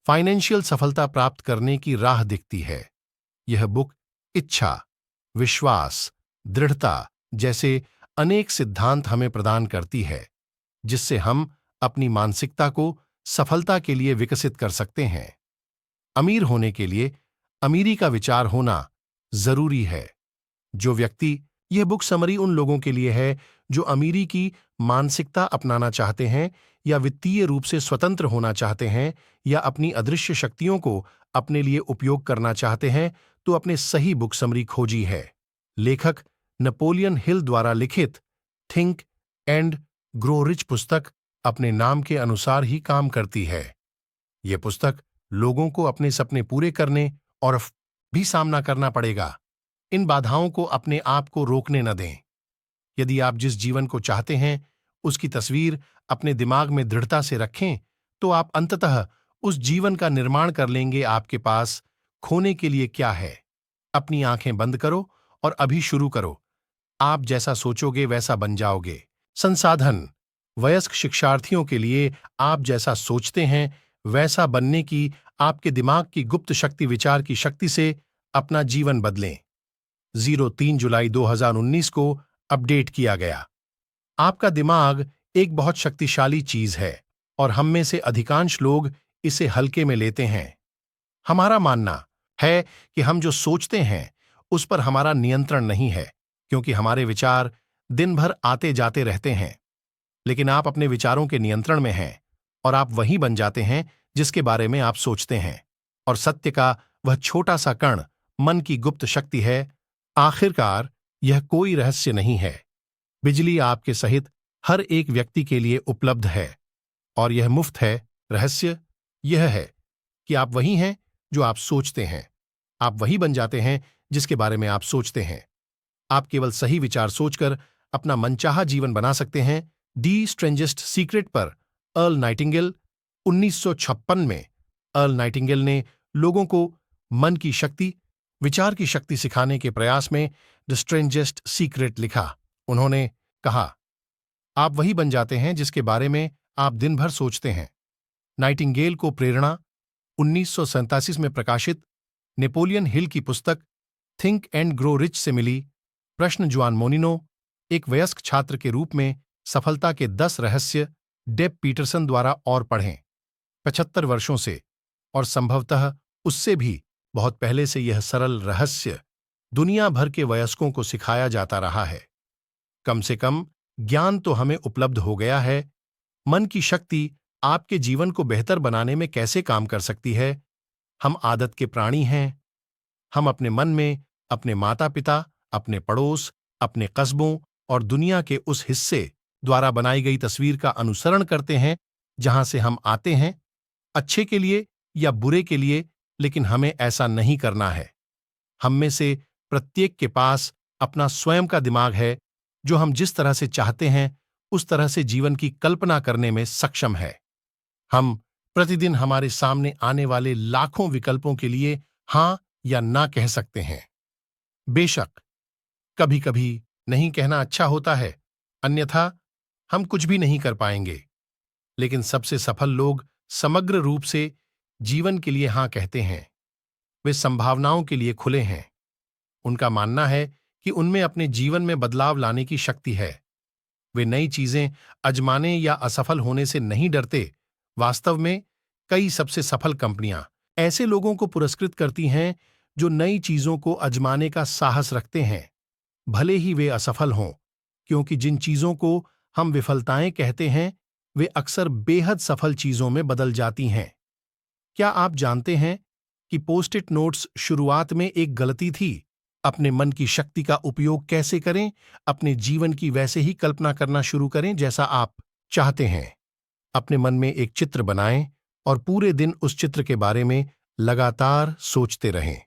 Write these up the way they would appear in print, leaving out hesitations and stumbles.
Financial सफलता प्राप्त करने की राह दिखती है। यह बुक इच्छा, विश्वास, दृढ़ता जैसे अनेक सिद्धांत हमें प्रदान करती है, जिससे हम अपनी मानसिकता को सफलता के लिए विकसित कर सकते हैं। अमीर होने के लिए अमीरी का विचार होना जरूरी है। जो व्यक्ति यह बुक समरी उन लोगों के लिए है जो अमीरी की मानसिकता अपनाना चाहते हैं या वित्तीय रूप से स्वतंत्र होना चाहते हैं या अपनी अदृश्य शक्तियों को अपने लिए उपयोग करना चाहते हैं, तो अपने सही बुक समरी खोजी है। लेखक नेपोलियन हिल द्वारा लिखित थिंक एंड ग्रो रिच पुस्तक अपने नाम के अनुसार ही काम करती है। यह पुस्तक लोगों को अपने सपने पूरे करने और भी सामना करना पड़ेगा। इन बाधाओं को अपने आप को रोकने न दें। यदि आप जिस जीवन को चाहते हैं उसकी तस्वीर अपने दिमाग में दृढ़ता से रखें, तो आप अंततः उस जीवन का निर्माण कर लेंगे। आपके पास खोने के लिए क्या है? अपनी आंखें बंद करो और अभी शुरू करो। आप जैसा सोचोगे वैसा बन जाओगे। संसाधन: वयस्क शिक्षार्थियों के लिए आप जैसा सोचते हैं वैसा बनने की आपके दिमाग की गुप्त शक्ति विचार की शक्ति से अपना जीवन बदलें। 03 जुलाई 2019 को अपडेट किया गया। आपका दिमाग एक बहुत शक्तिशाली चीज है और हम में से अधिकांश लोग इसे हल्के में लेते हैं। हमारा मानना है कि हम जो सोचते हैं उस पर हमारा नियंत्रण नहीं है, क्योंकि हमारे विचार दिन भर आते जाते रहते हैं। लेकिन आप अपने विचारों के नियंत्रण में हैं और आप वही बन जाते हैं जिसके बारे में आप सोचते हैं। और सत्य का वह छोटा सा कण मन की गुप्त शक्ति है। आखिरकार यह कोई रहस्य नहीं है। बिजली आपके सहित हर एक व्यक्ति के लिए उपलब्ध है और यह मुफ्त है। रहस्य यह है कि आप वही हैं जो आप सोचते हैं। आप वही बन जाते हैं जिसके बारे में आप सोचते हैं। आप केवल सही विचार सोचकर अपना मनचाहा जीवन बना सकते हैं। दी स्ट्रेंजेस्ट सीक्रेट पर अर्ल नाइटिंगेल 1956 में अर्ल नाइटिंगेल ने लोगों को मन की शक्ति, विचार की शक्ति सिखाने के प्रयास में द स्ट्रेंजेस्ट सीक्रेट लिखा। उन्होंने कहा, आप वही बन जाते हैं जिसके बारे में आप दिन भर सोचते हैं। नाइटिंगेल को प्रेरणा 1947 में प्रकाशित नेपोलियन हिल की पुस्तक थिंक एंड ग्रो रिच से मिली। प्रश्न: जुआन मोनिनो, एक वयस्क छात्र के रूप में सफलता के 10 रहस्य डेब पीटरसन द्वारा और पढ़ें। 75 वर्षों से और संभवतः उससे भी बहुत पहले से यह सरल रहस्य दुनिया भर के वयस्कों को सिखाया जाता रहा है। कम से कम ज्ञान तो हमें उपलब्ध हो गया है। मन की शक्ति आपके जीवन को बेहतर बनाने में कैसे काम कर सकती है? हम आदत के प्राणी हैं। हम अपने मन में अपने माता पिता, अपने पड़ोस, अपने कस्बों और दुनिया के उस हिस्से द्वारा बनाई गई तस्वीर का अनुसरण करते हैं जहां से हम आते हैं, अच्छे के लिए या बुरे के लिए, लेकिन हमें ऐसा नहीं करना है। हम में से प्रत्येक के पास अपना स्वयं का दिमाग है जो हम जिस तरह से चाहते हैं उस तरह से जीवन की कल्पना करने में सक्षम है। हम प्रतिदिन हमारे सामने आने वाले लाखों विकल्पों के लिए हां या ना कह सकते हैं। बेशक कभी कभी नहीं कहना अच्छा होता है, अन्यथा हम कुछ भी नहीं कर पाएंगे। लेकिन सबसे सफल लोग समग्र रूप से जीवन के लिए हां कहते हैं। वे संभावनाओं के लिए खुले हैं। उनका मानना है कि उनमें अपने जीवन में बदलाव लाने की शक्ति है। वे नई चीजें आजमाने या असफल होने से नहीं डरते। वास्तव में कई सबसे सफल कंपनियां ऐसे लोगों को पुरस्कृत करती हैं जो नई चीजों को आजमाने का साहस रखते हैं, भले ही वे असफल हों, क्योंकि जिन चीजों को हम विफलताएं कहते हैं वे अक्सर बेहद सफल चीजों में बदल जाती हैं। क्या आप जानते हैं कि पोस्ट इट नोट्स शुरुआत में एक गलती थी? अपने मन की शक्ति का उपयोग कैसे करें? अपने जीवन की वैसे ही कल्पना करना शुरू करें जैसा आप चाहते हैं। अपने मन में एक चित्र बनाएं और पूरे दिन उस चित्र के बारे में लगातार सोचते रहें।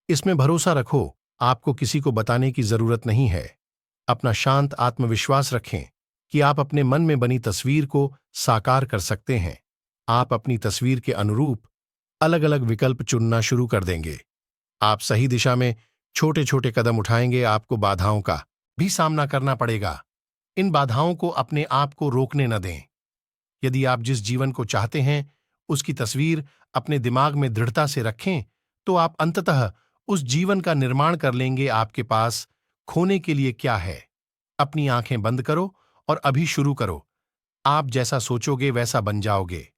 इसमें भरोसा रखो, आपको किसी को बताने की जरूरत नहीं है। अपना शांत आत्मविश्वास रखें कि आप अपने मन में बनी तस्वीर को साकार कर सकते हैं। आप अपनी तस्वीर के अनुरूप अलग अलग विकल्प चुनना शुरू कर देंगे। आप सही दिशा में छोटे छोटे कदम उठाएंगे। आपको बाधाओं का भी सामना करना पड़ेगा। इन बाधाओं को अपने आप को रोकने न दें। यदि आप जिस जीवन को चाहते हैं उसकी तस्वीर अपने दिमाग में दृढ़ता से रखें तो आप अंततः उस जीवन का निर्माण कर लेंगे। आपके पास खोने के लिए क्या है? अपनी आंखें बंद करो और अभी शुरू करो। आप जैसा सोचोगे वैसा बन जाओगे।